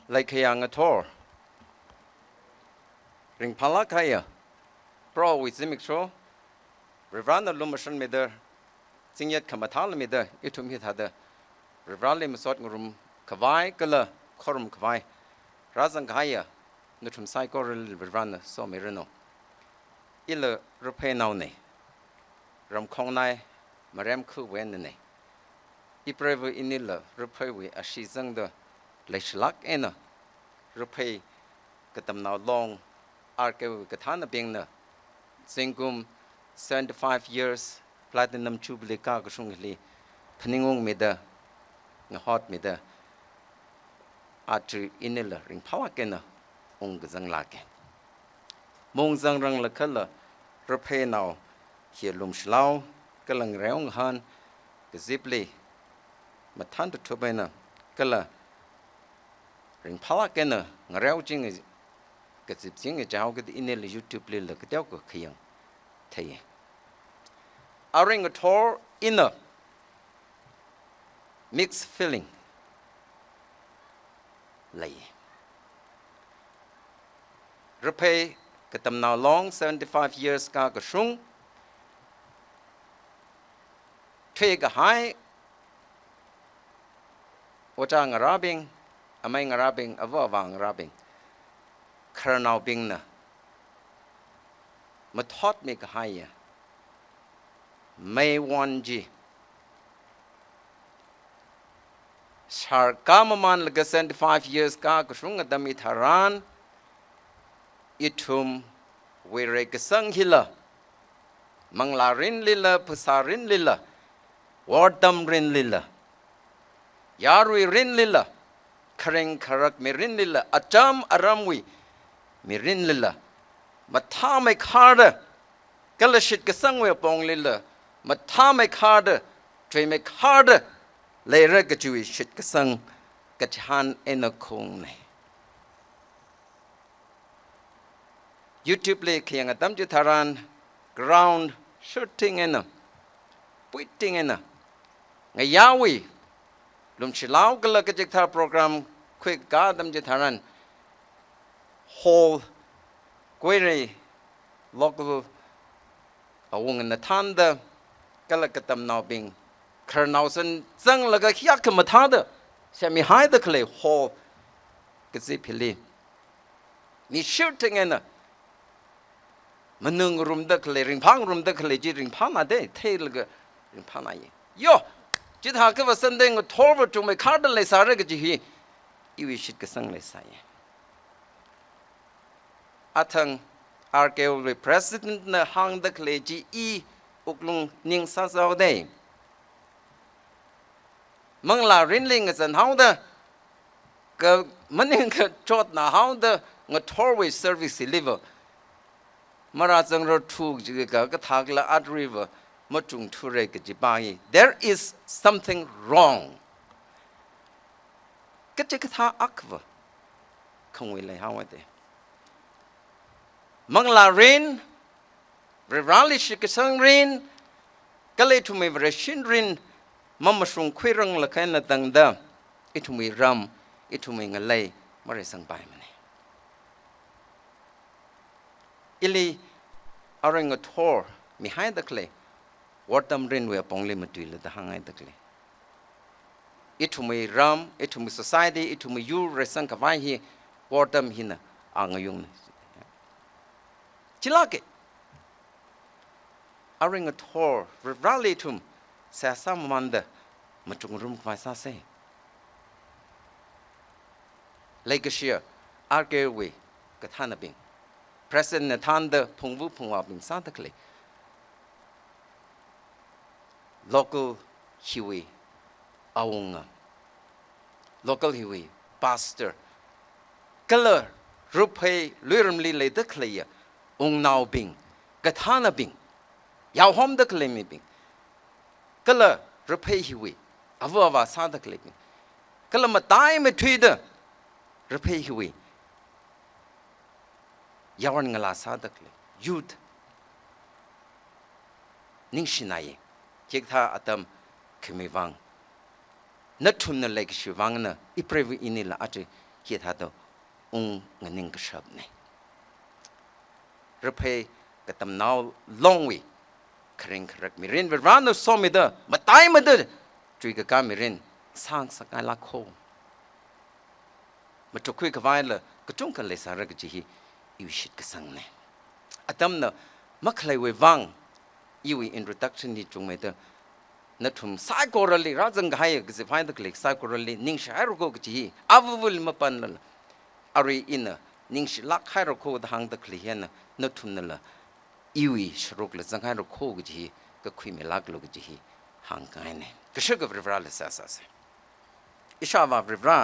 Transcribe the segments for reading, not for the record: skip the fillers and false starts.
like Yangkahao, ring palakaya, pro with Zimikro, Rivana Lumashan Meder, Singyat Kamatal Meder, Itum hit had the Rivalim Sotnum Kavai, Gala, Korum Kavai, Razangaya, Nutrum Psycho Rivana, so Mirino. Illa Rupe Naune, Ram Kongnai, Mariam Ku Wenene. Iprevu inilla, Rupewi, as she zung the Leshlak ena, Rupe, Katam now long, Arke Katana Bingna, Zingum, 75 years, Platinum Jubilee Kagashungli, Peningung Mida, Hot Mida, Atri inilla, Ring Pawakena, Ungazang Lake. Mong Zang Rang La Color, Rupe now, here Lumschlau, Galang Reong Han, Gazibli. Matan to Tobena, Gala Ring Palakena, Narelging is Gazipsing a jog in the YouTube Lilla Gadelko Kayang Tay. A ring a tour inner mixed feeling lay. Repay Katam now long 75 years Gagashung. Take a high. Wajang Arabbing, Amang Arabbing, Avavang Arabbing, Colonel Bingna. Matot make higher. May 1G. Sharkamaman like 75 years Gagashunga Damit Haran, Itum, Wiregasang Hilla, Manglarin Lilla, Pusarin Lilla, Wardam Rin Lilla. Yarwi rin lilla, Karen karak mirin lilla, Ajam aramwi, mirin lilla, Matame harder, Galashit gasangwe bong lilla, Matame harder, Tray make harder, Lay regajui shit gasang, Gachahan in a kone. YouTube lay king Adam Jitaran, ground shooting in a, Putting in a Yawi. Lum Shilau Galakajikta program, quick Gadam Jitaran, whole query local a woman the Tanda, Galakatam now being Kernausen, Zang Laga Yakamatada, Semi hide the clay, whole Gazipili. Me shooting in a Manung room the clay, ring pang room the clay, jiring pana day, tail in Panaye. Yo! Jithaka was sending a tour to my cardinal Saragaji, you should get sung less. Atang Argel President hung the clergy E. Uklung Ning Sasao Day. Mangla Rinling is an how the Manning Chot na how the Tourway service deliver. Marazang Road 2 Jigatagla at River. There is something wrong. Kajikata akva. Can we lay how are they? Mangla rain, Rivali Shikasang rain, Gale to me Vrashin rain, Mamashung Quirang Lakana Dangda, it to me rum, it to me a lay, Marisang by money. Illy aring a tour behind the clay. What them rain we upon limit the hang the clay. It to me rum, it to me society, it to me you resang kavai here, what them hina angayung. Chilake. A ring a tour, rally tum, say some wonder, matung room kvasa say. Lake a sheer, argue we, Katanabing. President Natanda Pungwu Pungwabing Santa Clay. Local Hiwi, Aunga. Local Hiwi, Pastor. Color, Rupe, Lurimli lay the clay, Now Bing, Gatana Bing, Yao Hom the Clay Bing. Color, Rupe Hiwi, Avava Santa Clay Bing. Color Matai Metwida, Rupe Hiwi. Yawan Ngala Santa Clay, Youth. Ningshinaye. Kikta atam Kimivang. Natuna Lake Shivangna, Iprevi inila ati, ฮิตาโตเงินกระชับเนี่ยเราเพย์กระตำนาวลงวิคริงครักมิรินเวลาโนโซมิเดอร์มาตายมาเดอร์จุยกะกามิรินสร้างสกายลักโคมาจุคุยกับไว้เลยก็จงกันเลยสาระกจีฮีอิวิชิตกสังเนี่ยอาตมเนมักเลยเววังอิวิอินโทรดักชันที่จงไม่เดอนัดทุ่มไซโครลีราจังไงก็จะพายตะเล็กไซโครลีนิ่งชายรุโกกจีฮีอาวุลมาปันละอารีอินนิ่งชิลักให้รุโกทางตะเลียนนัดทุ่มนั่นละอิวิชรุกละจังให้รุโกกจีฮีก็คุยไม่ลักลุกจีฮีห่างกันเนี่ยก็เชื่อกับริบราเลสาสอิชาวาริบรา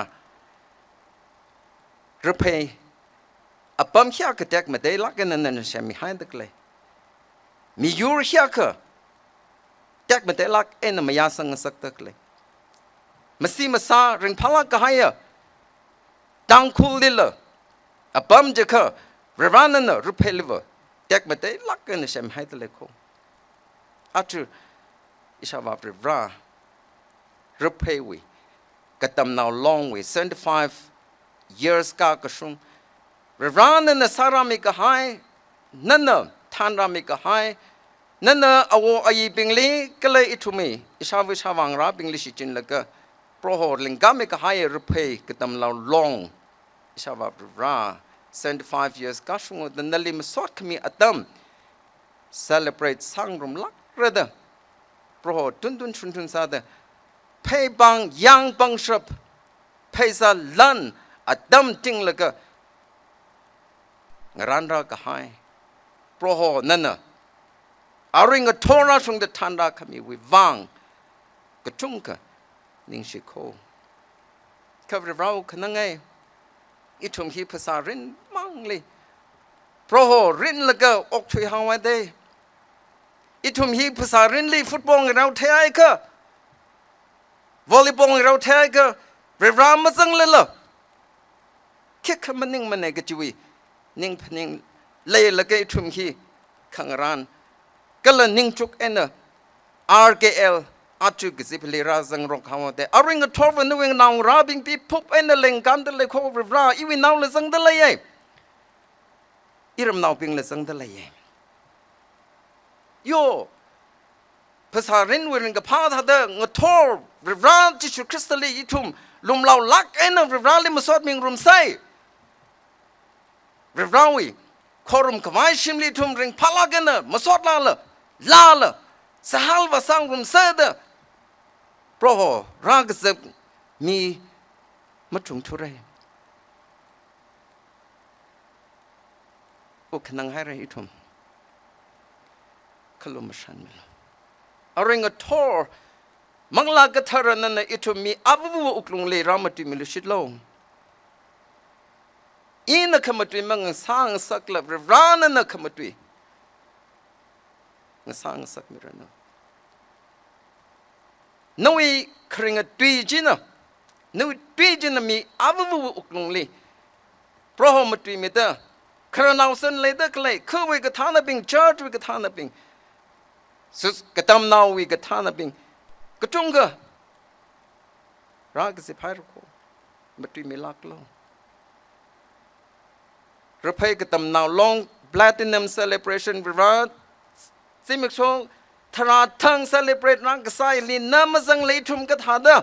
เราเพย์อับปั๊มเฮียกเด็กมาได้ลักกันนั่นใช่ไหมให้ตะเลียมียูร์เฮียกเด็กมาได้ลักเอ็นมายาสังสักตะเลียมาซีมาซาเริงพลักก็ให้ตังคูลิลอับปั๊มจะเข้าเรื่องนั้นเราเพย์ลิเวอร์เด็กมาได้ลักกันใช่ไหมให้ตะเลียคงอาจูอิชาวาริบราเราเพย์วิก็ตำนาวลองวิ75 years กากชุมเรื่องนั้นสารามิกหายนั่นท่านรามิกหายนั่นเอาไอ้บิงลีก็เลยอิทุมีอิชาวิชาวังราบิงลีชิจินแล้วก็โปรโหลิงกามิกหายรูปเพย์ก็ตำนาวลองอิชาวารา75 years กาชุมนั่นลิมสอดขมีอัตม celebrate สังรมลักเรดโปรโหตุนซาเดเพย์บังยังบังชับเพย์ซาลันอัตมจริงแล้วก็งานรักหายโปรโหนั่นอาริงก็ทอราชงเดทันรักมีวิวังก็จุงก็นิ่งชิโคข้าพเจ้าขนังไงอิทุมฮีภาษารินมังเลยโปรโหรินแล้วก็ออกช่วยหาวันเดย์อิทุมฮีภาษารินลีฟุตบอลเราเทไอก็วอลเลย์บอลเราเทไอก็เรื่องราวมาจังเลยล่ะคิดคำมันนิ่งมันไหนก็จุยนิ่งพนิ่งเลยแล้วก็ทุ่มขี้ขังร้านก็เลยนิ่งจุกเอ็นRKL อาจุกสิบลีราจังรกเขาแต่อาริงก็ทอร์วันนึงนาวราบิงปีพุบเอ็นเล่งกันแต่เลยโควิดราอีวินนาวเลยจังแต่เลยอีรำนาวปิงเลยจังแต่เลยโยภาษารินวิริงกับพาทัดงทอร์วิราจิชุคริสต์ลีอีทุ่มลุมเหล่าลักเอ็นวิราลิมสอดมิงรุมไซเรื่องราวขอรุมขวายชิมลีทุ่มเริงพลักกันมาสอดลาละสหลวาสังรุมเสดเพราะรากเสบมีมาจุงทุเรโอขนังให้ไรอีทุ่มขลุ่มชันมิลอะไรเงี้ยทอร์มังลากระทารันนั่นอีทุ่มมีอาวุธอุกลุงเลยรามาตุมิลุชิดโลอีนักขมตุยมังสร้างสักลับร้านนักขมตุยงสร้างสักมิรันนู้ยคริงตุยจีน่ะนู้ยตุยจีน่ะมีอาวุธอุกลงเลยเพราะมตุยมิเตอร์ครานาวสันเลยเด็กเลยคือวิกฐานบิงเชิดวิกฐานบิงสุดกตำนาววิกฐานบิงกจุงกะรากสิพายรุโคมตุยมิลักโลเราเพย์ก็ตำนาวลง Platinum Celebration วิราสิมิกชงทราทัง Celebrate รังกษาลีน้ำมาจังเลยทุ่มกระถาเด้อ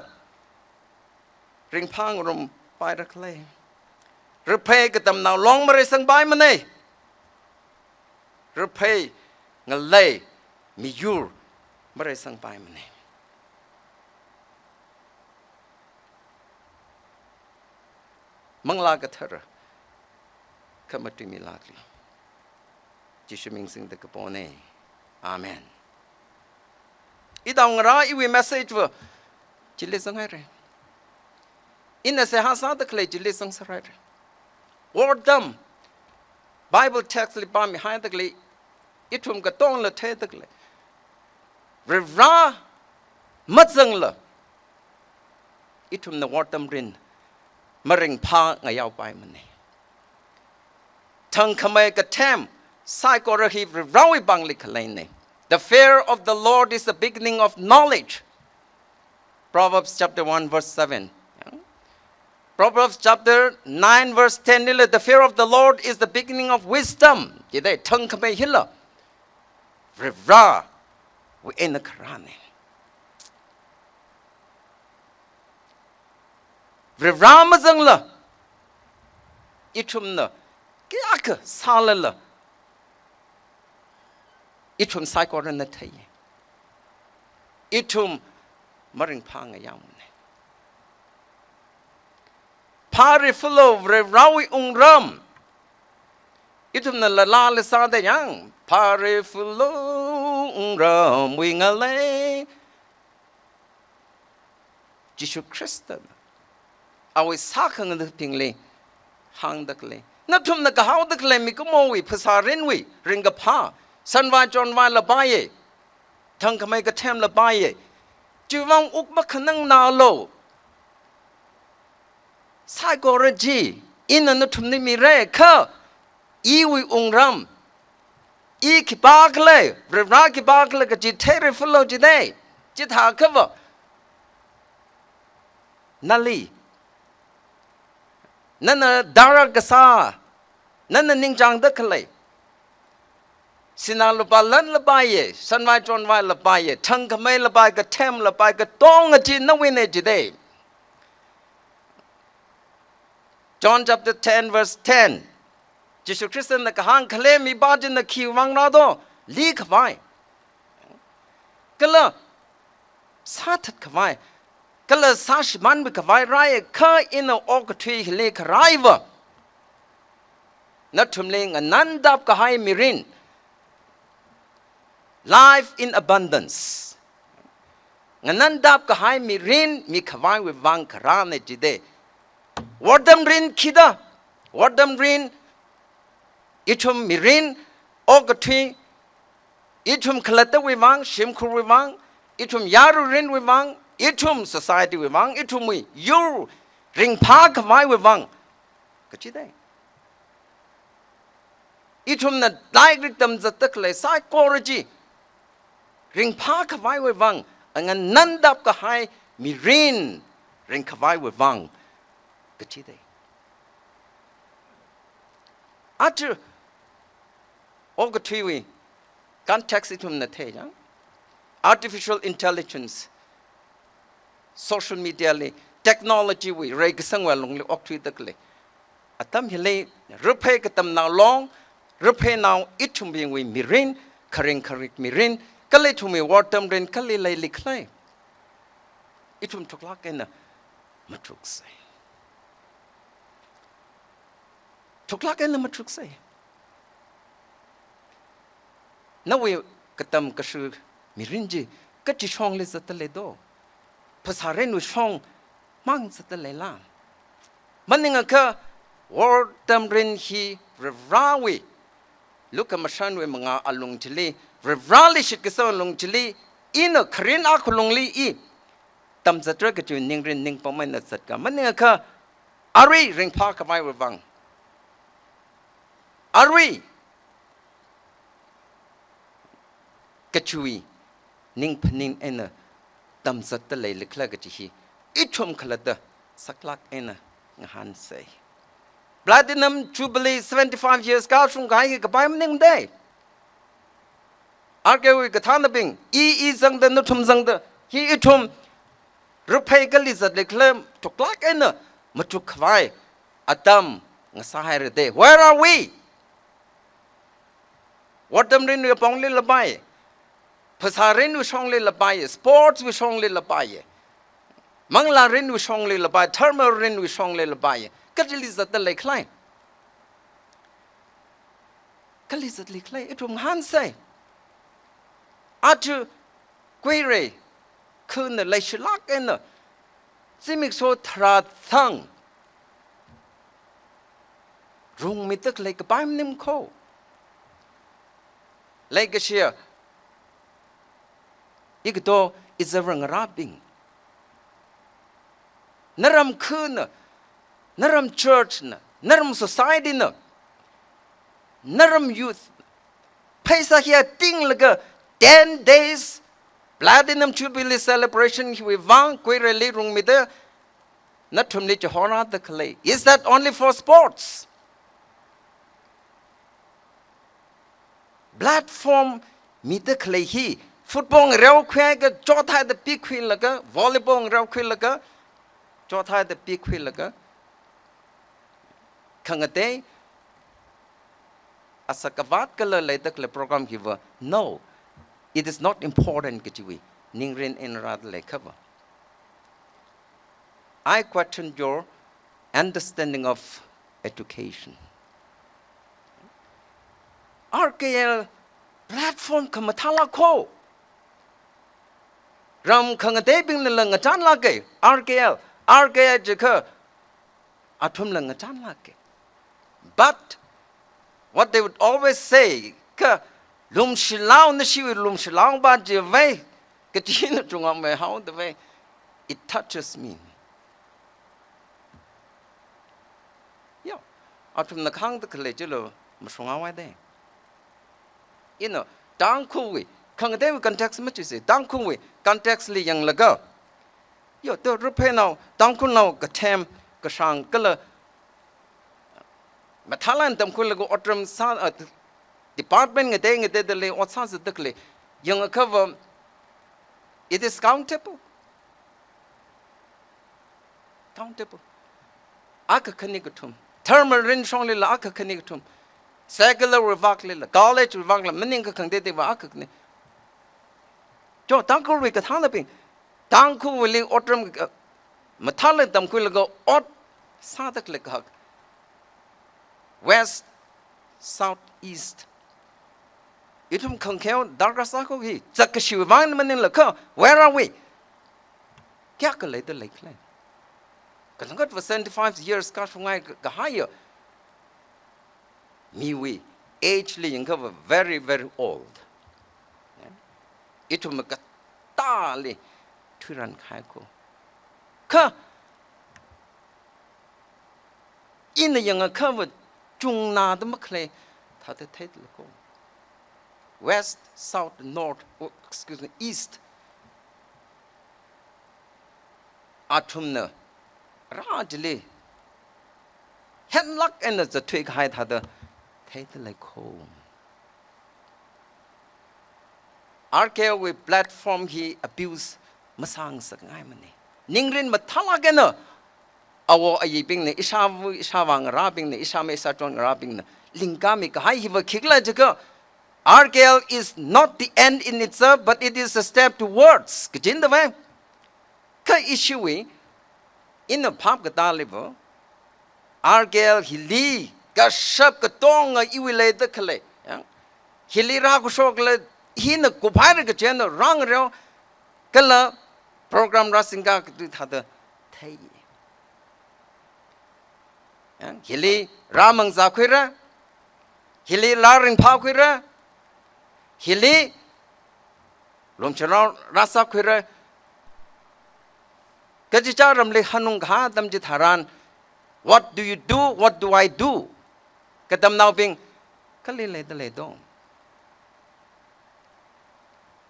ริงพังรมไปรักเลยเราเพย์ก็ตำนาวลงมาเลยสังใบมันเลยเราเพย์เงาเลยมียูร์มาเลยสังใบมันเลยมังลากระเทอร์ข้ามาตุมิลาลีจิชมิงสิงเดกปอนเน่อาเมนอีดาวงราอีวีเมสเซจว่าจิเลสังไงเรอินเนสหาสาตะเคลจิเลสังสไรเรวอร์ดัม Bible text ลิปามีหายตะเคลอีทุ่มกระต้องละเทตะเคลเรรามัดจังละอีทุ่มนวอร์ดัมรินมาริงพาไงยาวไปมันเนี่ยทั้งขมายกระแทมไซโครฮีเราอีบังลิขเลยเนี่ย The fear of the Lord is the beginning of knowledge Proverbs chapter 1 verse 7 Proverbs chapter 9 verse 10 นี่เลย The fear of the Lord is the beginning of wisdom จะได้ทั้งขไม่หินละเรวราวิเอนครานีเรวรามาจังละอีทุ่มเนอะกี่อักษาลละอีทุ่มสายก่อนนั่นเทียอีทุ่มมาริงพังยามนี่พาริฟโลเรวราวิองรมอีทุ่มนั่นละลาเลสาได้ยังพาริฟโลองรมวิงอะไรยิสุคริสต์เอาไว้สักครั้งนึงพิงเลยห่างดักเลยนับทุ่มนักหาวดักเลยมีก็มวยภาษาเรนวิริงกับพาสันวาจอนวาละบายทั้งขมายกระเทมละบายจีวังอุกบักขนังนาโลสายกอรจีอินนับทุ่มนี่มีเร่ข้าอีวิองรำอีกิบากเลยเรื่องรักกิบากเลยก็จีเทริฟโลจีได้จีถาเขาว่านาลีนั่นน่ะดารักษานั่นน่ะนิ่งจังดักเลยสินาลบาลันละบายสันวายจอนวายละบายทั้งขมายละบายกับเทมละบายกับตองจีนวินจีได้ John chapter 10 verse 10 Jesus Christ นักฮังเคลมีบาจินนักขีวังนาโดลีขวายก็เลยสาธิตขวายก็เลยสาชิมันไปขวายไรข้าอินเอาออกทุยเล็กไรวะนัดทุ่มเลงนันดับก็ให้มีริน life in abundance นันดับก็ให้มีรินมีขวายวิวังครานจีเดวัดดำรินคิดาวัดดำรินอีทุ่มมีรินออกทุยอีทุ่มขลัดวิวังชิมคูวิวังอีทุ่มยารุรินวิวังอีทุ่ม society วิวังอีทุ่มมียูริงพาขวายวิวังก็จีได้อีทุ่มนั้นได้ริกตำจัดตะเลยสายกอรจีริงพาขวายวิวังงั้นนันดับก็ให้มีรินริงขวายวิวังก็จีได้อาจจะโอ้ก็ทีวีการแท็กซี่ทุ่มนั่นเท่ยัง artificial intelligence social media เลย technology วิเรื่องสังเวยลงเลยออกทีตะเลยอาตามเฮเลยรูปเพก็ตำนาวลองรูปเพนาวอิทุ่มเบียงวิมีรินคาริงมีรินก็เลยทุ่มมีวอร์ตัมรินก็เลยเลยลิกเลยอิทุ่มทุกลักกันนะมาทุกใส่ทุกลักกันนะมาทุกใส่นั่นวิก็ตำก็คือมีรินจีก็จะช่องเลยสัตว์เลยโดภาษาเรนุช่องมั่งสัตว์เลยล่ะมันยังไงก็วอร์ดัมรินฮีเรราวิลูกมาชันวิมังอาลงจิลีเรราลิชิกษาลงจิลีอินครินอาคุลงลีอีตำจัดเรื่องก็จะนิ่งเรินนิ่งประมาณนั้นสัตว์กันมันยังไงก็อารีริงพากไปวังอารีกระชุยนิ่งพนินเอ็นตำสัตว์เลยเล็กๆก็จะฮีอิชมขลัดสักลักเอ็นงานเสย Platinum Jubilee 75 years ก้าวช่วงไกลกับไปมันนิ่งได้อาร์เกวิกท่านบิงอีจังเดนุทุมจังเดฮีอิชมรูปเพกลิสัตเล็กๆทุกลักเอ็นมาทุกขวายอาตัมงาสายระเด Where are we วัดดำรินวิปองลิละใบภาษาเรนวิช่องลิละใบสปอร์ตวิช่องลิละใบมังลาเรนวิช่องลิละใบเทอร์มาเรนวิช่องลิละใบก็จะลิสัตเล็กๆก็ลิสัตเล็กๆไอ้ทุ่มหันเซอาจจะกุยเรคืนเลยฉลักเอ็นซิมิกโซทราทังรุงมิตรเลยกับไปมันนิ่มโคเลยก็เชียอีกตัวอิสระงราบิงนรำคืนนรำ church นรำ society นรำ youth เพศเฮียติ้งเลยก็10 days Platinum Jubilee celebration วิวังกุยเรลีรุงมิเตอร์ not from the Jorhat the clay. Is that only for sports? Platform meet the clay he. Football real quick, Jorhat the big queen laga, volleyball real quick laga, Jorhat the big queen laga. Kangate as a kavat color later program giver. No, it is not important. Ningrin in rather cover. I question your understanding of education. RKL platform kamatala ko. Ram kangate bing lang chan lake. RKL jeka atum lang chan lake. But what they would always say, ka lum shilau na shiwi lum shilau ba jeve, katina tunga me how the way it touches me. Yeah, atum na kang the college lo mashunga wa de. You know, Tangkhul we kang de context much you say Tangkhul we context li yang laga. Yo the rupe now Tangkhul now katem kashang kala. Mathalan Tangkhul lago otram sa department ngate the le otsa sa dekle yang cover it is countable. Countable. Aka kanikatum. Thermal rin shong le aka kanikatum. Secular revak le college revak le mening ka kangde de wa aka ne. Jo Tangkhul we kathana ping. Tangkhul we le otram mathalan Tangkhul lago ot sa dekle ka. West, south, east. Itum kangkeo dargasako hi. Zakashu van manin laka. Where are we? Kya ka later lake land. Kalangat for 75 years got from my higher. Me we age li cover very, very old. Itum katali turan kaiko. Ka in the younger covered. Na the Maclay, Tata Tatlaco. West, south, north, excuse me, east. Atumna, Rajli. Henlock and the twig height had a Tatlaco. RKL with platform he abused Masang Sagamani. Ningrin Matalagana. Awo ayiping ne ishawang rabing ne ishame satron rabing ne lingami kahai hiva kigla jaga. RKL is not the end in itself, but it is a step towards. Kajin the way. Ka issue in a pub gata level. RKL hili kashap katonga iwile the kale. Hili rakushokle hina kupare kajena rang reo kala program rasinga kadu thay. Hili ramang zakwira, hili laring pakwira, hili lomchara rasa kwira. Kajicharam le hanung ha dam jitharan. What do you do? What do I do? Kadam now being kali le de le dong.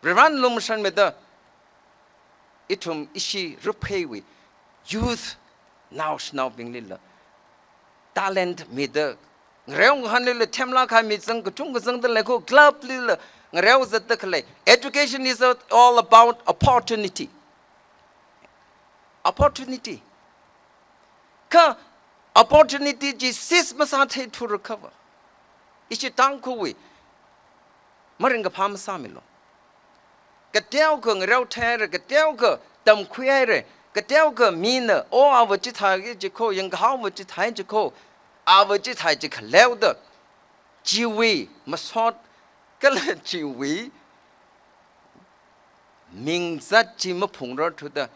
Revan lumshan meda itum ishi rupewi youth now being lilla. Talent me the Reong Hanil Temla Kami Zang Chung the Lego Club Lilla Reos at the Kale. Education is all about opportunity. Opportunity. Ka opportunity Jesus Masate to recover. Ishi Tangkhul Maringa Pam Samilo. Gatelka Reo Terra Gatelka Dam Quere. Gatelka Mina or our Jita Jiko Yangkahao Jita Jiko. Our Jita Jika Lelda Jiwi Masot Gala Jiwi means that Jimapunda to the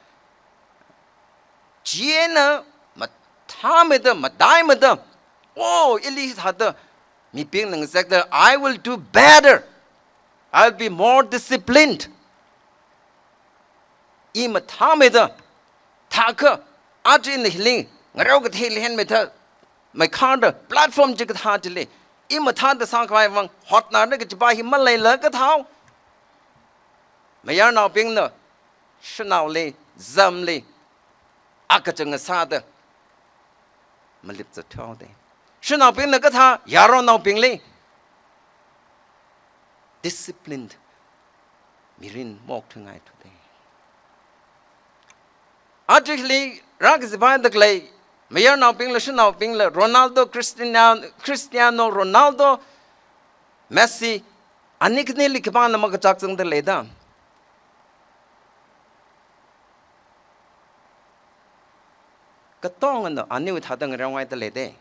Jiena Matamida Madimada. Oh, Elise had the me being exactly I will do better. I'll be more disciplined. Imatamida Taka Ajin Hiling Rogat Hill Meta my card platform Jigat Hardly Imata the Sankai hot nugget by him Malay look at how may are now being the Shanali Zamli akachang sada malip za thao de shinaw ping na ka tha yaro naw ping le disciplined mirin mok thungai today actually rag zibai the clay mayor naw ping le shinaw ping le Ronaldo Cristiano Ronaldo Messi anik ne likban na mag chak chung de le da ka tong no aniu thadang rawai de le de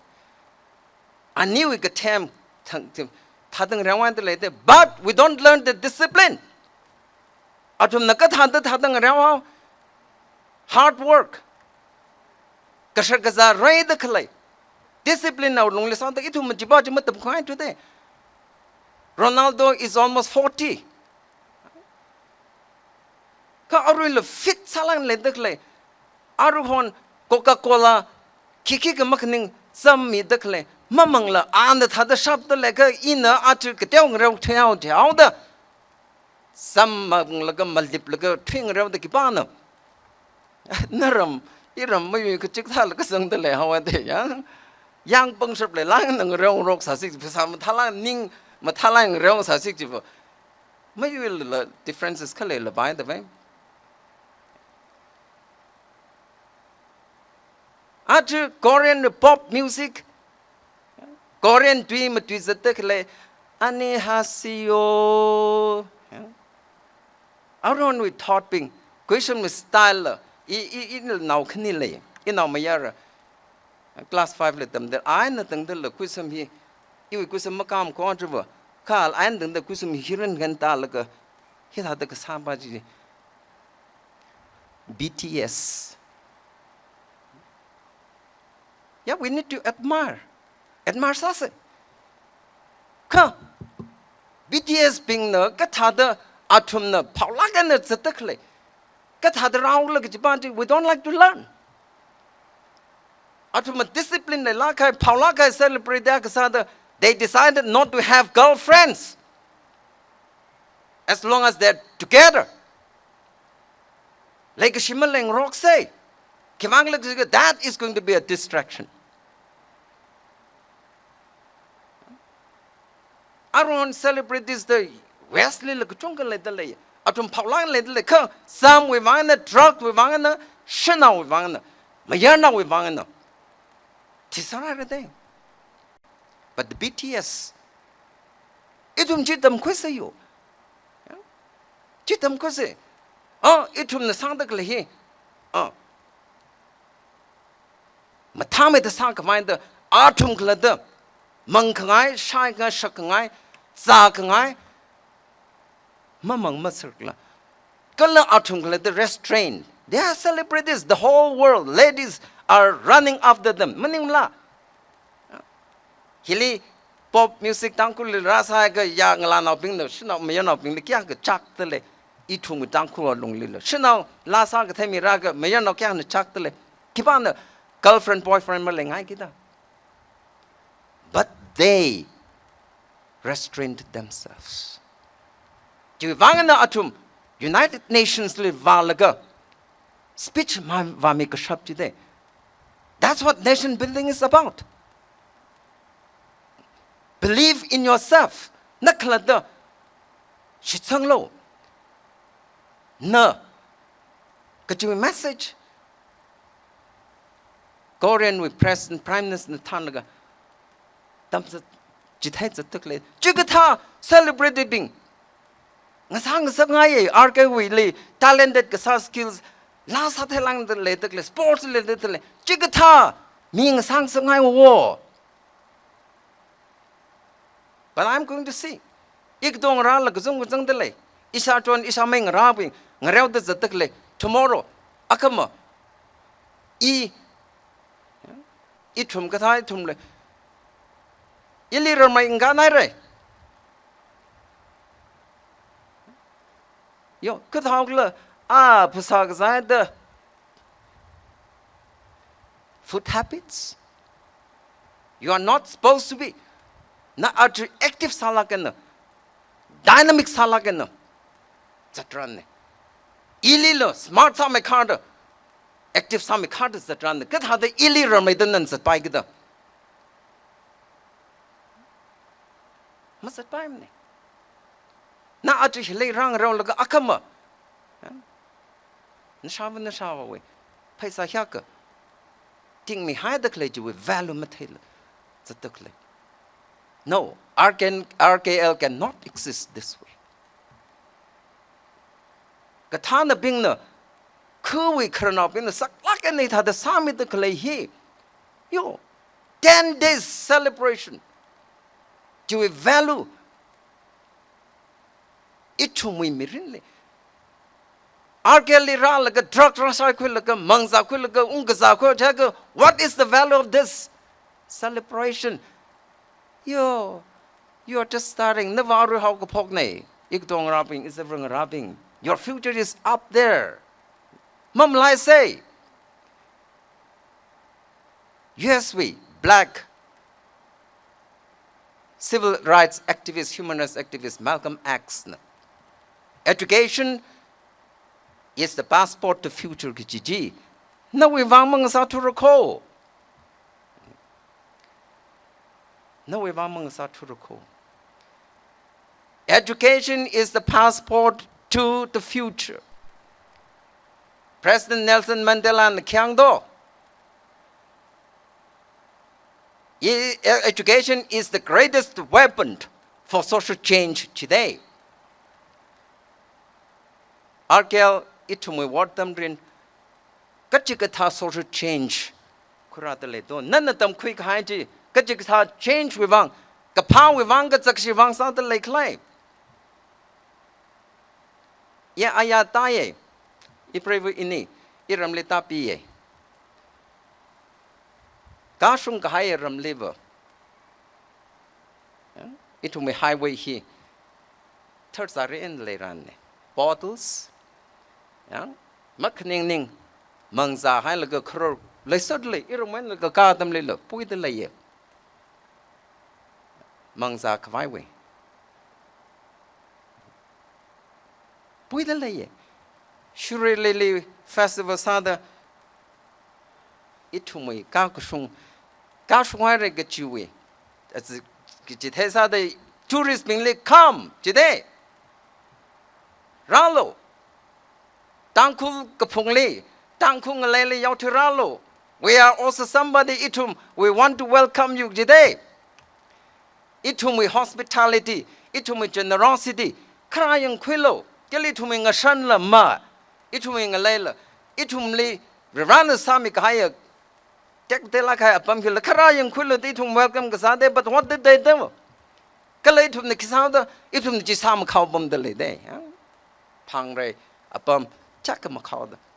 aniu ka them thadang rawai de le de but we don't learn the discipline atum na ka thadang rawa hard work kashar ka za rai de khlai discipline now long le sa ta itu majiba jmat tab khai today Ronaldo is almost 40 ka arul fit salang le de khlai aru hon Coca-Cola kiki ka makning sam mi de khlai mamang la an da thada shap de le ka ina atu ka teong rew thao da sam mang la ka multip la ka thing rew de ki pa na naram iram mai ka chik thal ka sang de le hawa de yang pang sap le lang nang rew rok sa sik sam thala ning ma thala rew sa sik ji mai will differences ka le la bai de vai After Korean pop music, Korean dream twizatekle anihasio. Around with topping, question with style. Now canile. In our mayara. Class 5 let them. The I nothing the question he. You question Makam controver. Carl and the question here and Gantalaga. He had the Kasabaji. BTS. Yeah, we need to admire Sase. Ka BTS being the Katada Atum the Paulagan at the Tekle. Katada Raul, we don't like to learn. Atum discipline, the Laka, Paulaka celebrate their Kasada. They decided not to have girlfriends as long as they're together. Like Shimalang Rock say, that is going to be a distraction. Aron celebrate this the Wesley Lakachunga Ledale. Atum Paulan Ledale, some we want a drug we want a Shana we want Mayana we want a Tisara day. But the BTS, itum jitam kwese yo. Jitam kwese. Oh, itum the Santa he. Oh. Matame the Sanka mind the Atum Glada. Mankangai, Shaiga Shakangai, Zakangai, Mamang Masakla. Kala Atumkla, the restrained. They are celebrities, the whole world. Ladies are running after them. Maningla. Hili pop music Tangkhul Rasaga Yang Lana Bing, Shina Mayana Bing, the Kiaka Chak the Le, Itum Tangkhul Long Lilla. Shina Lasaga Temi Raga, Mayana Kan Chak the Le. Kipana, girlfriend, boyfriend, Malang, Gita. But they restrained themselves. Jivangana atum United Nations live valaga. Speech vamika shop today. That's what nation building is about. Believe in yourself. Naklada shitsanglo. Na. Could you message? Korean with President Prime Minister Natanaga. Jigata celebrating. Nasang Sangai, arcade, talented skills, last Hatelang the later, sports little. Jigata, meaning Sang Sangai war. But I'm going to see. Ikdong Rala Gazung Zangdele, Ishaton Ishaming Rabing, Narel the Zatekle, tomorrow, Akama, Itum Katai Tumle. Ilira mai ngana re yo ka thawla phasag za the food habits you are not supposed to be na active salakan dynamic salakan chatran ililo smart sa me khanda active sami card is that run the get how the illiram maintenance at by the must at time. Now actually lay rang around like akama. Nashavan the shower way. Paisa haka. Think me hide the clay with value material. The clay. No, RKL cannot exist this way. Katana being the Kuwi Kernop in the Saklakanate had the summit the clay here. 10 days celebration. To a value. It to me really. Arkeli ral like a drug rasaquil like a mangzaquil like a ungazaquil. What is the value of this celebration? You are just starting. Never how to pogne. Igdong rapping is everything rapping. Your future is up there. Mom lai say. Yes, we black civil rights activist, human rights activist Malcolm X. Education is the passport to future Gigi. No, we want to recall. No, we want to recall. Education is the passport to the future. President Nelson Mandela and Kyangdo. Education is the greatest weapon for social change today. RKL itumi what them rin kachikata social change kuratale do none of them quick haji kachikata change wivang kapaw wivang gatsaksi wang sa the lake clay. Ya ayataye iprevu ini iramlita piye kashung kahaya ram liver itumi highway here third sare in leran bottles Makning ning mangza hai like a crow. Lay suddenly, Iroman like a cardam lilla, pui the lay. Mangza Kawai. Pui the lay. Shuri lily festival sada itumi, Kakushung, Kashwire get you way. As it has had the tourists being come today. Rallo. Tangkhul Kapungli, Tangkhul Lele Yautiralo. We are also somebody itum. We want to welcome you today. Itum with hospitality, itum with generosity. Crying quillo, Gelituming a shanla ma, ituming a lela, itumli, Rirana Sami Kaya, Tek de la Kaya Pamphila, crying quillo, itum welcome Gazade, but what did they do? Kalatum the Kisada, itum Jisam Kaubum the Lede, Pangre, upon.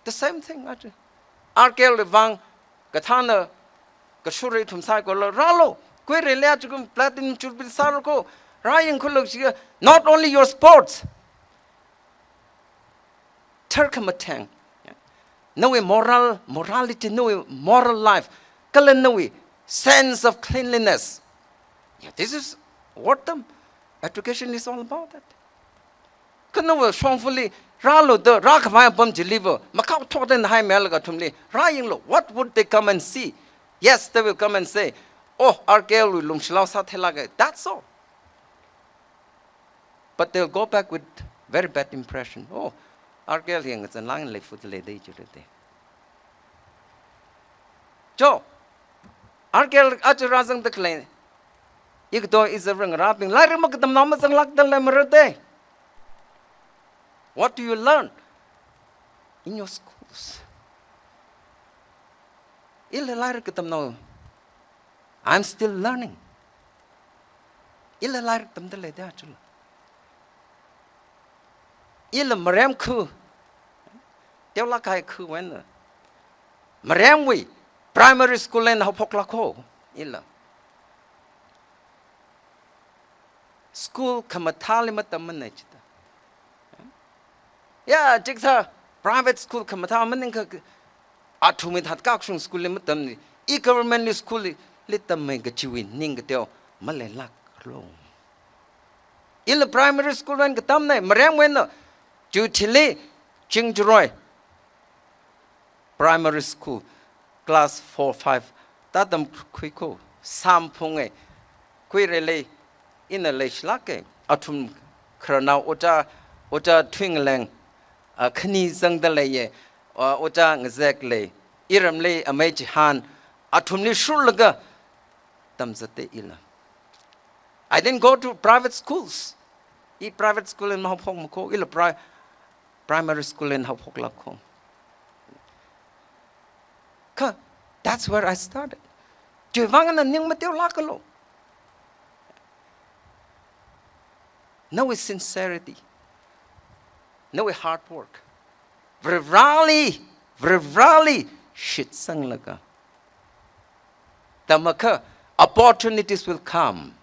The same thing. Arkel Vang, Katana, Kashuri from Cycle, Ralo, Query Latigum, Platinum should be Sarko, Ryan Kuluk, not only your sports, Turkamatang, no morality, no moral life, Kalanui, sense of cleanliness. This is what the education is all about. That. Kanu strongfully. Ralo the Rakavaya bum deliver, Macau taught in the high Malaga to me, Ryan, what would they come and see? Yes, they will come and say, oh, our girl will lumshilausatelaga. That's all. But they'll go back with very bad impression. Oh, our girl here is a line left for the lady. Joe, our girl Ajarazang the claim. Igdo is a ring rapping, like the numbers and like the lemmer. What do you learn in your schools? I'm still learning. Mariam Ku, Telakai Ku, when Mariam we primary school and Hopoklako, school Kamatali Matamanage. Yeah, Jigsa, private school, Kamataman, Atumit had Kakshun school limit them, e government school, let them make a chewy, Ningatel, Malay low. In the primary school, when Gatamne, Mariam Wenna, Jutile, Chingjoy, primary school class 4 5 ta dam khui ko sam phung e khui re le in a le shlak e athum khrana ota twing leng khni zang da le ye ota ngzek le iram le amai jihan athum ni shul laga tam zate ila I didn't go to private schools. Private school in Mahapok Mako, primary school in Mahapok Lako. That's where I started. No with sincerity. No with hard work. Vrivali, shit sang laga. Tamaka, opportunities will come.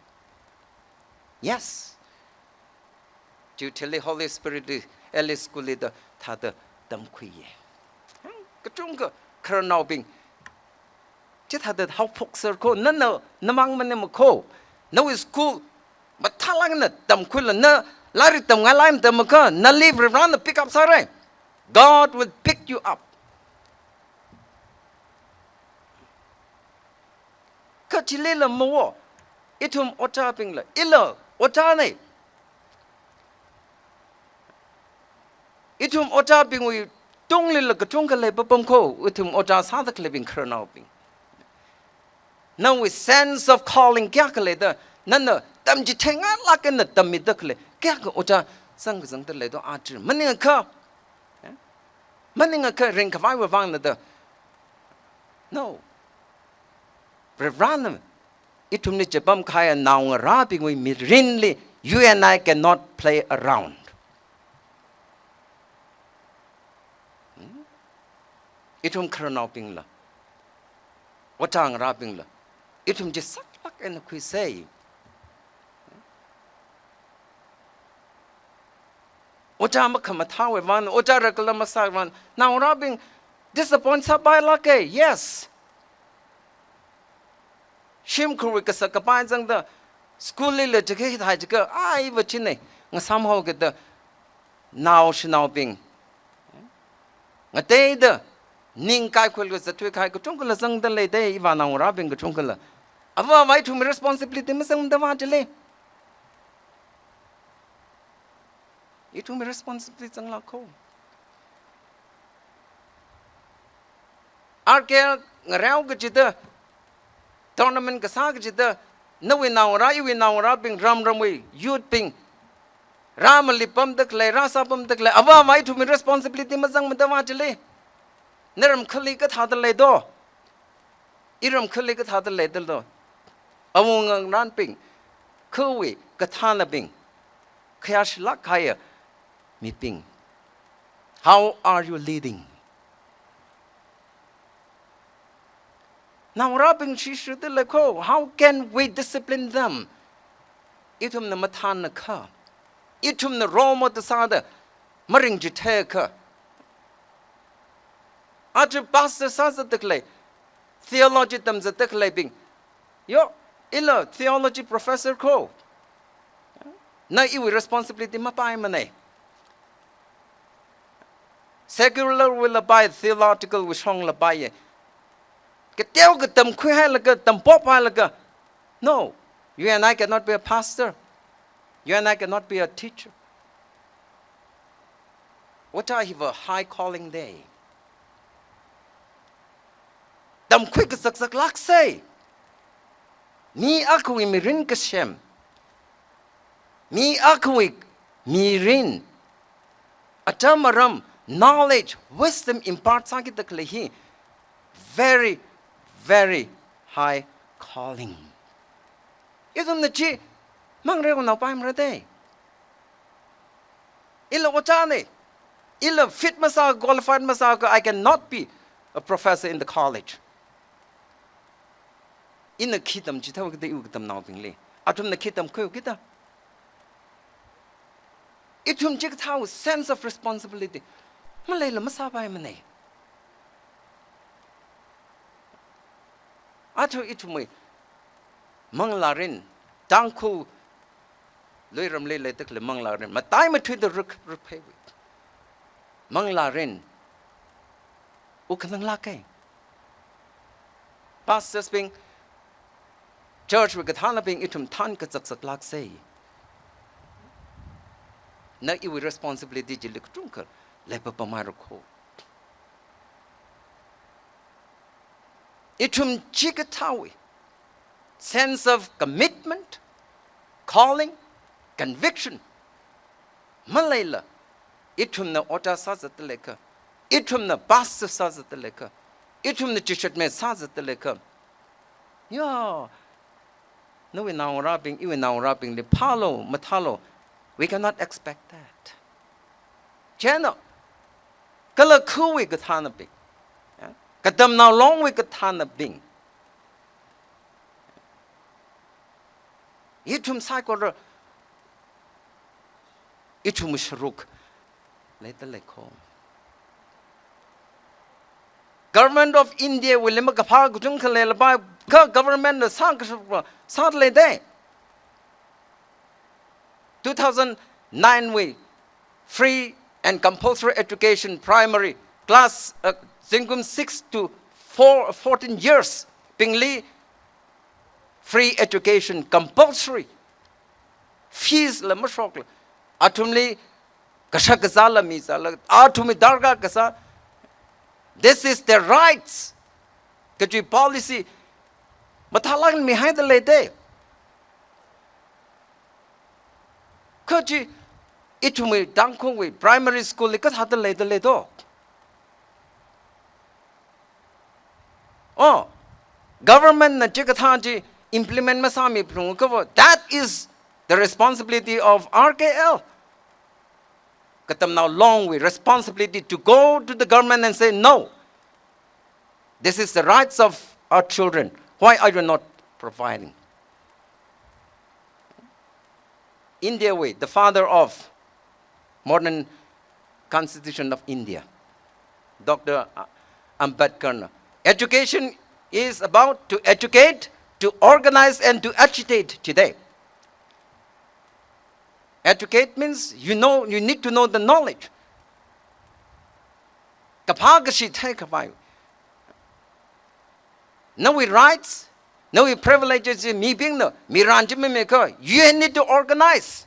Yes. Due to the Holy Spirit, Ellis school the Tata Damquie. Katunga, Colonel Bing. Just had the how folk circle, no, Namang Manamako. No school, but Talangna, Damquilla, no, Larry Tamalam, Damaka, no leave around the pick up Sarai. God will pick you up. Kachilila Mo, itum Otapingla, Illa, Otane. Itum Otaping we don't look at Tunkale Babamko, itum Otas other living Colonel. Now with sense of calling calculator, none tam jitanga like in the Tamidukle, Kaka Ota Sangasang the Ledo Archer, Manning a car. Manning a car ring of I were found the no. Random. Itum Nijabam Kaya now rapping with me rinly, you and I cannot play around. Itum Colonel la. Watang rapping la. Itum just suck luck and we say. Otama Kamatawa one, Otarakalamasai one. Now robbing disappoints her by luck, yes. Shim Kurika Sakapans the school lily to get Hajaka, I vachine, and somehow get the now she now being. A day the Ning Kaikul was the twig Hikutunkula sang the late day, Ivan robbing the Tunkula. Ava, why to me responsibility, Miss Davajale? You to me responsibility, and Lako. Arkel, Raugajita. Tournament Kasagajita, no in our Rayu in our rapping ram ramway, you'd ping Ramali pump the clay, Rasa pump the clay, Ava, why to me responsibility, Mazang Madavajale? Neram Kulikat had the ledo. Iram Kulikat had the ledo. Among ramping, Kuwi, Katana bing, Kayash Lakaya, me ping. How are you leading? Now, Robin, she should like, oh, how can we discipline them? Itum the matana ka. Itum the Roma the Sada, Maring Jiteka. After Pastor Sasa the clay, theology them the declay being. Yo, illa theology professor ko. Na iwi responsibility mapai mane. Secular will abide theological with strong labaye. No, you and I cannot be a pastor. You and I cannot be a teacher. What I have a high calling day. Dam quick sak lak say. Mi akui mirin kashem. Mi akui mirin. Atamaram knowledge, wisdom imparts sakit very, very high calling. Isn't the chi? Mangrego now by day. Illa watane. Illa fit masaka, qualified masaka. I cannot be a professor in the college. In the kitam, chita the ugam now being Atum the kitam ko kita. Itum jigtau sense of responsibility. Malayla masaba mane. Ato itumwe Manglarin, Tangkhul, Liram Lele Tekle Manglarin, my time between the repay with Manglarin, Ukanang laki. Pastors being church with Gatana being itum tan katzak lak say. Na iwi responsibility jilik trunker. Lepa pamaroko. Itum chikatawi. Sense of commitment, calling, conviction. Malayla. Itum na ota sazataleka. Itum na bas sazataleka. Itum na chishat me sazataleka. Yeah. No, we now rapping, even now rapping the palo, matalo. We cannot expect that. Channel. Kala kuwi gatana bing. Katam now long we gatana bing. Itum cycle. Itum shruk. Later like home. Government of India will limit the government sadly day. 2009 we free and compulsory education primary class 6 to 14 years. Pingli free education compulsory. Fees la mashokla. Atumli kashakazala mizala. Atumi darga kasa. This is their rights. Kaji policy. Matalang behind the lady. Kaji itumi Tangkhul primary school likat had the lady do. Oh, government na chikataji implement masami prungukawa. That is the responsibility of RKL. Katam now long way responsibility to go to the government and say no. This is the rights of our children. Why are you not providing? India way, the father of modern constitution of India, Dr. Ambedkar. Education is about to educate, to organize and to agitate today. Educate means you need to know the knowledge. Kapagashi take about. No we rights, no we privileges me being no miranjimimeka. You need to organize.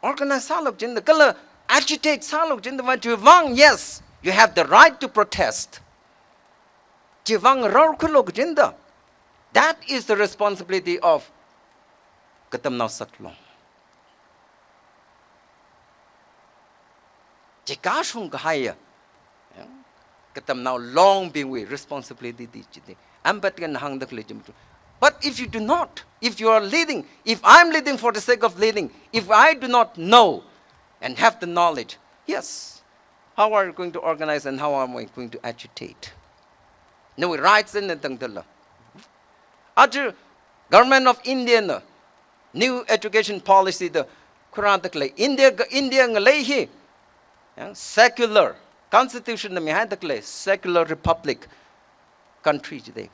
Organize salok jin the color agitate salok jin the one yes, you have the right to protest. Jivang rorkulok jinda. That is the responsibility of Katam now satlong. Jikashung haya. Katam now long being with responsibility. But if you do not, if you are leading, if I'm leading for the sake of leading, if I do not know and have the knowledge, yes, how are you going to organize and how am I going to agitate? No rights in the Tangkhul. After government of India, new education policy, the Quran, India ngalehi, secular constitution, secular republic country today.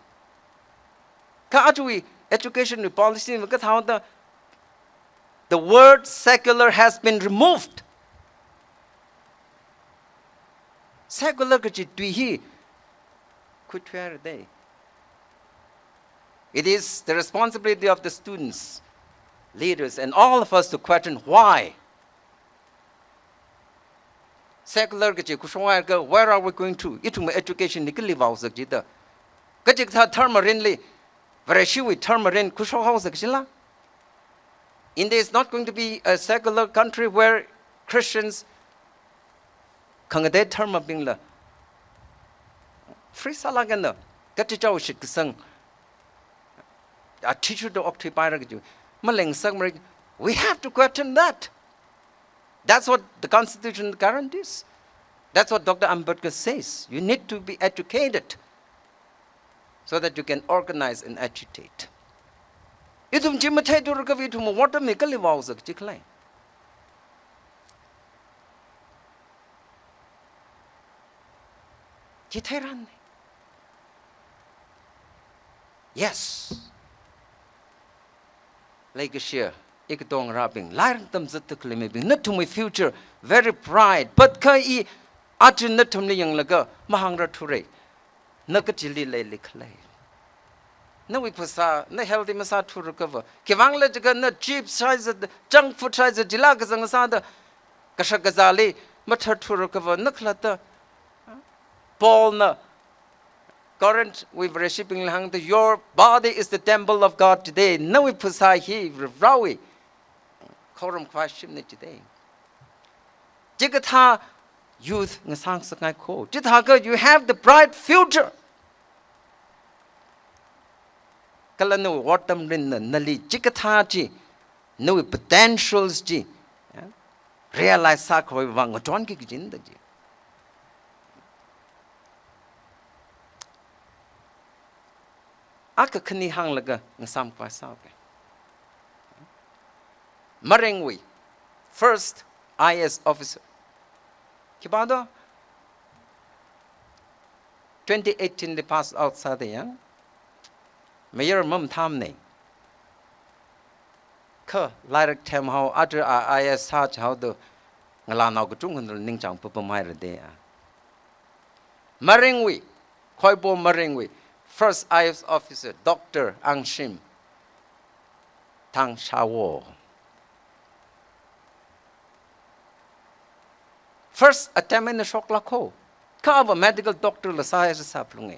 Ka education policy, look at how the word secular has been removed. Secular kachitui day. It is the responsibility of the students, leaders, and all of us to question why. Secular where are we going to? Itum education nikli house jida. Kajik termarinly, Vashum termarin kusho house jila. India is not going to be a secular country where Christians kangade terma bingla. Free salaganda. Kachijao shikisang. A teacher to occupy Maling sang. We have to question that. That's what the Constitution guarantees. That's what Dr. Ambedkar says. You need to be educated so that you can organize and agitate. Itum jimate to recover to water mikali was a decline. Jiteran. Yes. Like a shear. Ikdong rapping, learn them maybe not to my future, very pride, but kai Ajin na tumli yang laga mahangra ture. Nakajili le likle. No we pasa, no healthy masa to recover. Kivang le jaga no cheap size, junk food size, jilagazanga, Kashagazali, matter to recover, Nuklata. Paul na. Current we've receiving hang the your body is the temple of God today. No we pasa he rawi. Korum question today. Jigata youth ngasang sangai ko. Jitaga you have the bright future. Kalano watam rin nali jikata ji no potentials ji realize sakoi wang jon ki jinda ji aka kani hang laga ngasam kwa sa ke marengwi first IS officer kibado 2018 they passed outside the young Mayor mum tham ne. Ka like them how other IS search how the ngala na ko chung ning chang pu mai re de. Maringwi, khoi bo maringwi. First IS officer Dr. Angshim Tang Shawo. First attempt in the shock la ko. Ka ba medical doctor la sa sa plunge.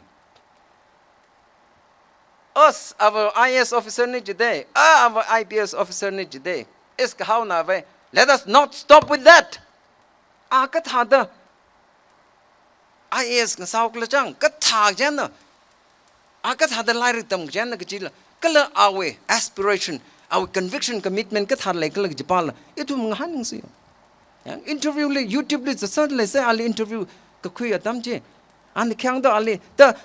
Us, our IS officer need today, our IPS officer need today. Is how na way. Let us not stop with that. Kat hada IS ng sao kla jang kat tha jana. Kat hada lai tam jana kachila. Kala our aspiration, our conviction, commitment kat hada lai kala jipala. Itu menghaning siyo. Interview le YouTube le zasad le say ali interview kakuya tamje. And kyang do ali the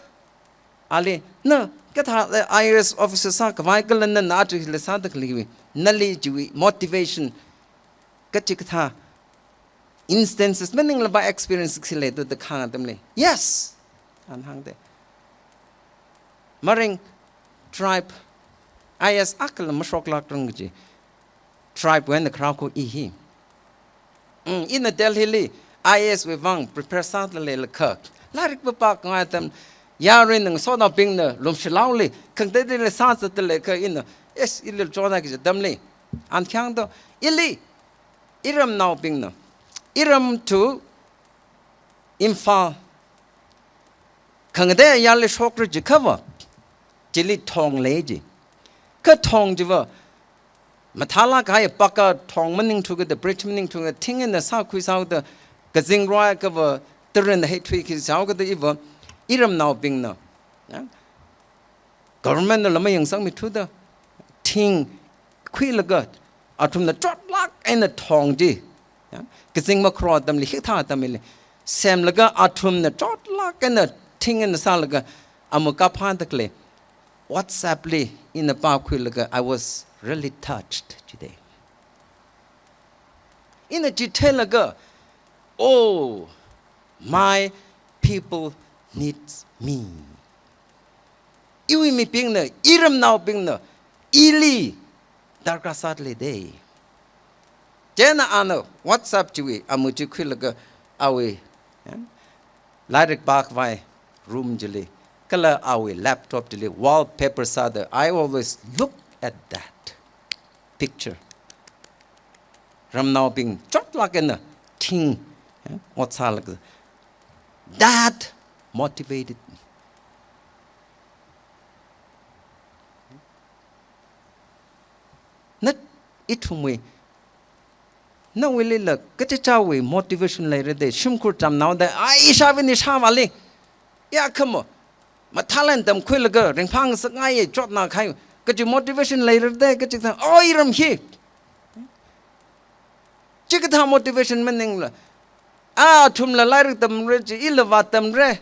ali na. The IRS officer sa kawaigal na nato hila sa takliwi nali jiwi motivation kachikatha instances meaning la by experience sile to the khang tamle yes an hang de maring tribe IS akal mashok lak rungji tribe when the crowd ko ihi in the Delhi IS we wang prepare sa le le khak larik pa ka tam Yarin ng so na ping na lum shilaw li kang de le sa sa le ka in yes ilil jona ki dam li an kyang do ili iram now ping na iram to imfa kang de ya le shok ru ji khawa jili thong le ji ka thong ji wa mathala ka ya paka thong maning to the bridge maning to thing in the sa khu sa the gazing roi ka wa tren he thui ki sa ga de iwa Iram now being no government no lama yang sang mi thu da ting khui laga atum na trot lak and the thong ji kising ma kro dam li tha tam le sem laga atum na trot lak and the ting in the sa laga amuka phan takle WhatsApp li in the pa khui laga I was really touched today in the detail laga oh my people needs me. Iwi mi ping na, iram now ping na, ili darka sadly day. Jena ano, what's up to we? Amuji kwilaga awe. Lyric back vai room jili. Kala awe laptop jili, wallpaper sada. I always look at that picture. Ram now ping, chot like na, ting. What's all like that? Motivated me. Not it we. No we look. Get it away. Motivation later. They shimkur now that I ishavin ishavali. Yeah, come on. My talent them quillager. Ring pang sangai. Jot na kai. Get your motivation later. There. Get it. Oh, you're here. Check it how motivation meaning. Ah, tum la lyric them rich. Ilavat them re.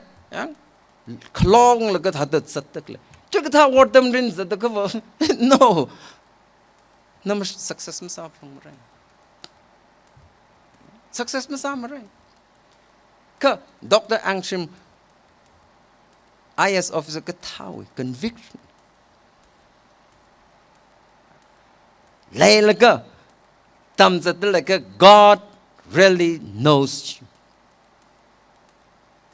Klong like that had satakle. Check it out what them rins at the cover. No. No success masa from rain. Success masa rain. Ka Dr. Angshim IS officer katawi conviction. Lay like a thumbs at like a God really knows you.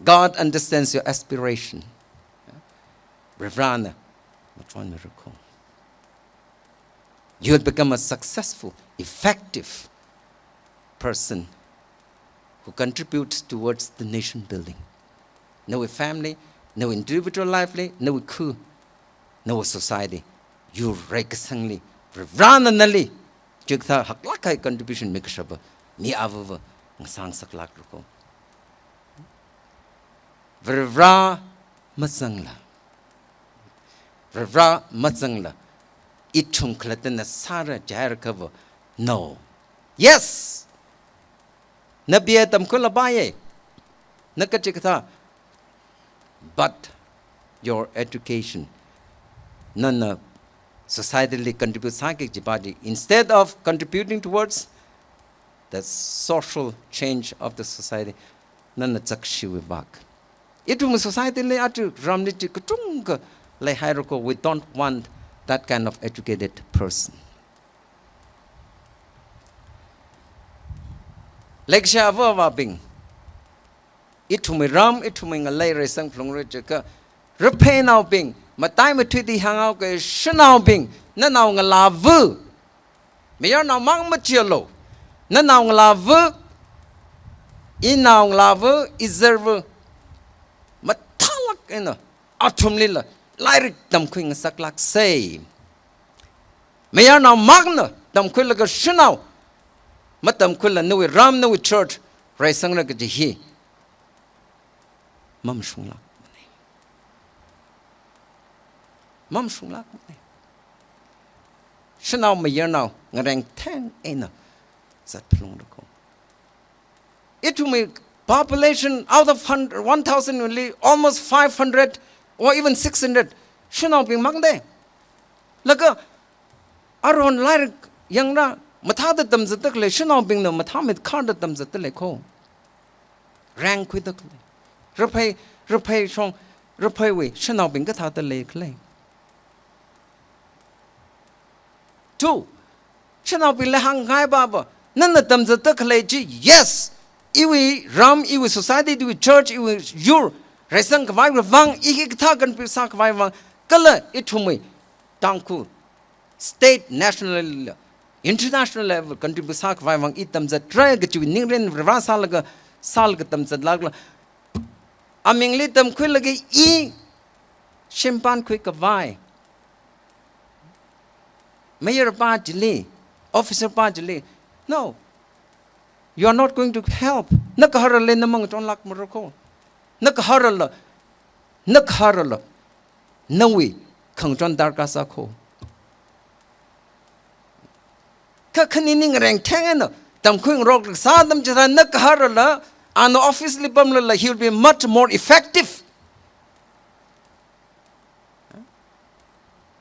God understands your aspiration. Reverend, which one miracle? You will become a successful, effective person who contributes towards the nation building. No family, no individual life, no coup, no society. You regularly, reverently, jigta haklakai contribution make shaba ni avava ngasang saklak ruko. Vervra matsangla. Vervra matsangla. Itung klatana sara jarakava. No. Yes. Nabiya Tangkhul abaye. Nakachikta. But your education, nana societally contributes body. Instead of contributing towards the social change of the society, nana chakshiwi bak. Itum societally atu ramniti kutunga le hierarchy. We don't want that kind of educated person. Leksha ava bing. Itumi ram, itumi ngalay resang plong rejaka. Repay now bing. Matay matwiti hangaw kay shanaw bing. Nanaw ngalavu. Mayor now mang machilo. Nanaw ngalavu. Inaw ngalavu iserve. Matalak ina. Atum lila. Lyric Tangkhul saklak say. Mayor now magna. Tangkhul ka shanaw. Matamkhul no ram no church. Resang na kajihi. Mam shunglak. Mam shunglak. Shanaw mayor now. Ngarang 10 ina. Zat plong rako. It will make population out of 1,000 only almost 500 or even 600. Shanaw bing magde. Laka aron lyric yang na mathada tamzatak le shanaw bing na mathamit khanda tamzatak le ko. Rank with the repay strong repay we shanaw bing kathata le clay. 2. Shanaw bing le hang hai baba. Nana tamzatak le ji yes. Iwi ram iwi society iwi church iwi your resang kwai wang iki kathagan pi sa kwai wang kala itumi Tangkhul state national international level contribute sa kwai wang itam za try ga chu ningren ra sal ga tam za lag amingli Tangkhul lagi I shimpan khui kwai mayor pa jili officer pa jili no. You are not going to help. Nakaharale namang tonlak moroko. Nakaharala. Nakaharala. Nawi kangjon darkasa ko. Kakanining rang tangana. Tangkhul rock sadam jara nakaharala. And obviously bamla he will be much more effective.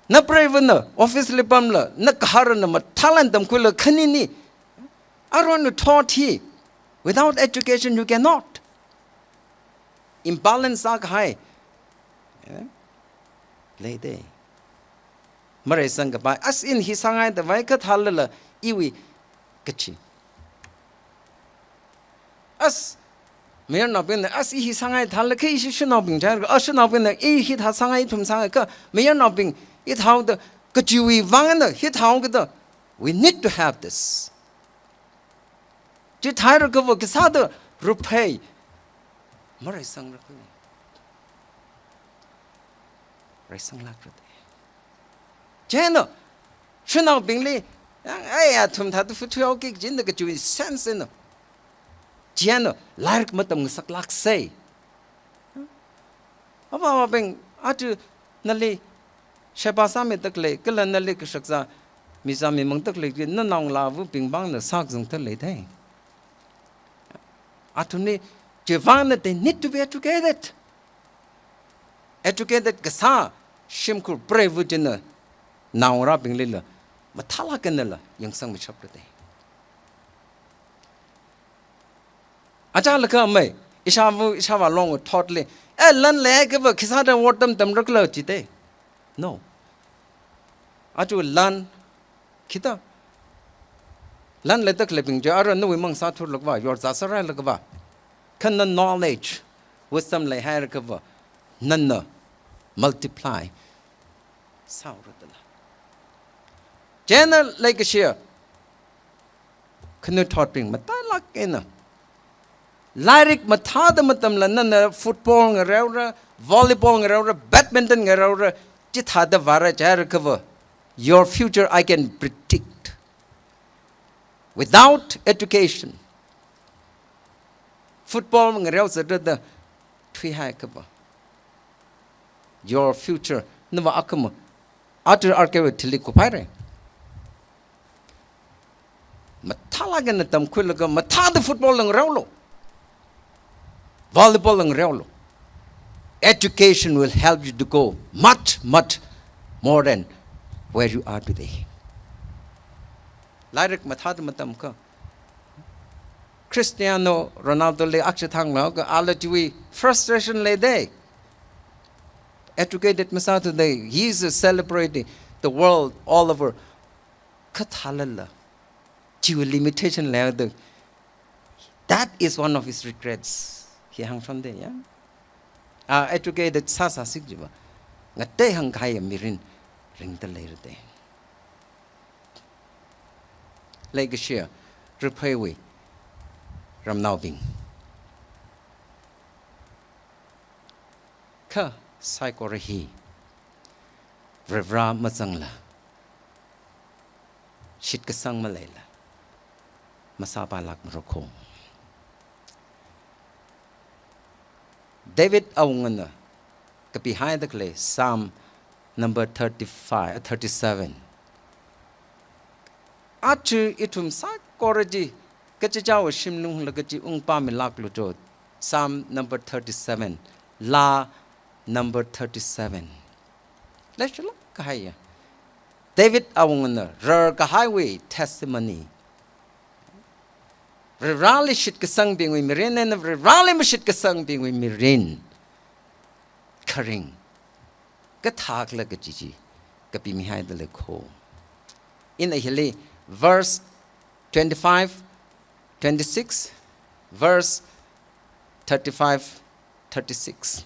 Na prevena obviously bamla nakaharana ma talent Tangkhul kanini. I want to taught he. Without education, you cannot. Imbalance are high. Lay day. Maray sangabay. As in his sangay the vaikat halala iwi kachi. As mayor not been the as he sangay halaka is should not be jar. As should not been the hit has sangay tum sangaka. Mayor not being it how the kachiwi vanga hit how the. We need to have this. Ji thai ro go kisada repay marai sang rakhu rai sang lak ro jeno shnaw bingli ai ya thum tha tu fu ok jin de chu sense no jeno lark matam sak lak sei aba bing atu nali sheba sa me tak le kala nali ka saksa mi sa mi mang tak le na nong la vu ping bang na sak jung ta le thai Atuni, they need to be educated. Educated kasa, shimkul brave dinner. Now rapping lilla, matala canella, young sang with chocolate. Ajalaka may, Ishava long with thoughtly. Lan leg of a kisada watem damrakla chite. No. Atu lan kita. Lan letter clipping jar no among Satur Lagva, your Zasara Lagva. Can the knowledge wisdom lay higher cover, none multiply. Sao rồi Channel like a share. Can you talk bring Mata like in Lyric Matada Matam Lana, football around, volleyball around, badminton around, Jithada Vara Jarikava. Your future I can predict. Without education, football around the Twi Hakava. Your future never akama. Utter archive tilikopire. Matalagan at Tangkhul, Matada football and rolo. Volleyball and rolo. Education will help you to go much, much more than where you are today. Lyric Matada Matamka. Cristiano Ronaldo le Akshatang Naga, Alajui, frustration lay day. Educated Masa today, he's celebrating the world all over. Kathalala. Limitation level. That is one of his regrets. He hung from there, yeah? Educated Sasa Sigjiva. Ngate hang kaya mirin ring the later day. Like a share, repay we. Ram now being. Ka psychorahi. Revra Mazangla. Shitkasang Malayla. Masaba lak Morocco. David Awungana, behind the clay, Psalm number 37. Achu itum sak koraji, kachajawa shimnung lagaji ungpa milak lujo. Psalm number 37, La number 37. Let's look kahaya. David Awungana, Rar Kahaiwe testimony. Rally shit kasang being with Mirin and rally shit kasang being with Mirin. Karing. Gatak like a Gigi. Gapi Mihai the Leko. In the Hili, verse 25, 26, verse 35, 36.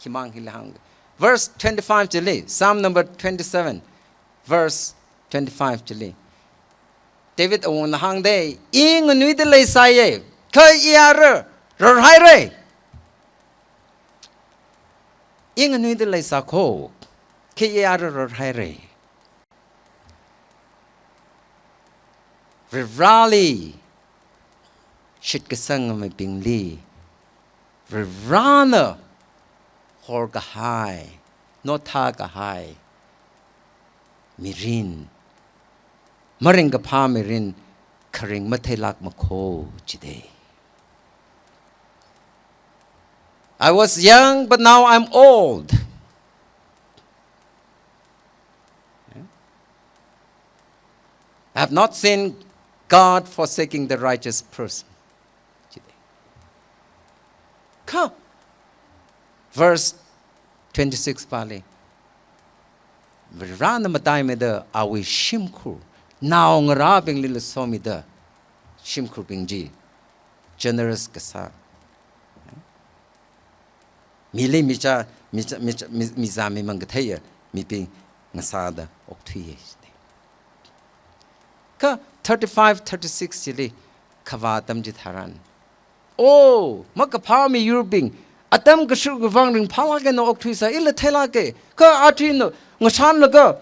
Kimang Hilahang. Verse 25 Jili, Psalm number 27, verse 25 Jili. David on the hang day, ing a new delay say, Kayar, Rorhire. Ing a new delay sako, Kayar Rorhire. Rivali, Shitkasang of my Bingli. Rivrana, Horgahai, Notagahai, Mirin. Maringa pa mirin karing matelak mako jide. I was young, but now I'm old. I have not seen God forsaking the righteous person. Come. Verse 26 Pali. Rana matai me the awi shimkur. Now ngarabing lila somi da shimkur bingji. Generous kasa. Mili micha mizami mangataya mipi ngasada oktui. Ka 35, 36 jili kavatam jitharan. Oh, makapami yurbing. Atam kasur gavang palagan no oktuisa illa telake. Ka atino ngasan laga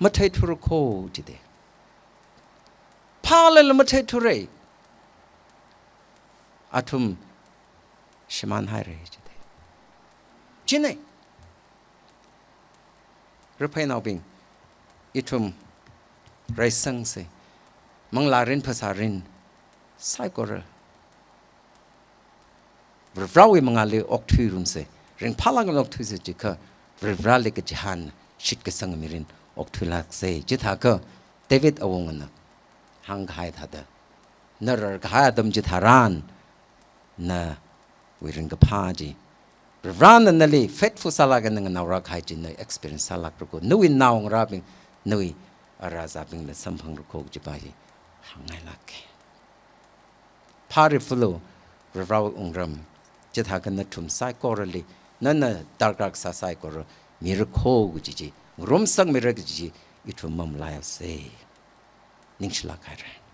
matay turko jide. Palal matay ture. Atum shaman hire jide. Jine. Repay now bing. Itum raisang se. Manglarin pasarin. Saikora. Vrawi mangali okturum se. Ring palangan oktuise jika. Vrali ke jahan. Shit ke sangamirin. Oktulak se. Jithaka. David awongana. Hang hai thada. Narar kahadam jitharan. Na. Wiring kapaji. Vrana nali. Faithful salagan ng naurak haji na experience salak ruko. Nui naong rabing. Nui arazabing na sampang ruko jibayi. Hangai laki. Pari fulo. Rivraw ungram. chỉ thà cái nó trùm sai có rồi nên là dark sai có rồi miracle cái gì rum sang miracle cái gì ít trùm mầm lại sẽ nín chỉ là cái rồi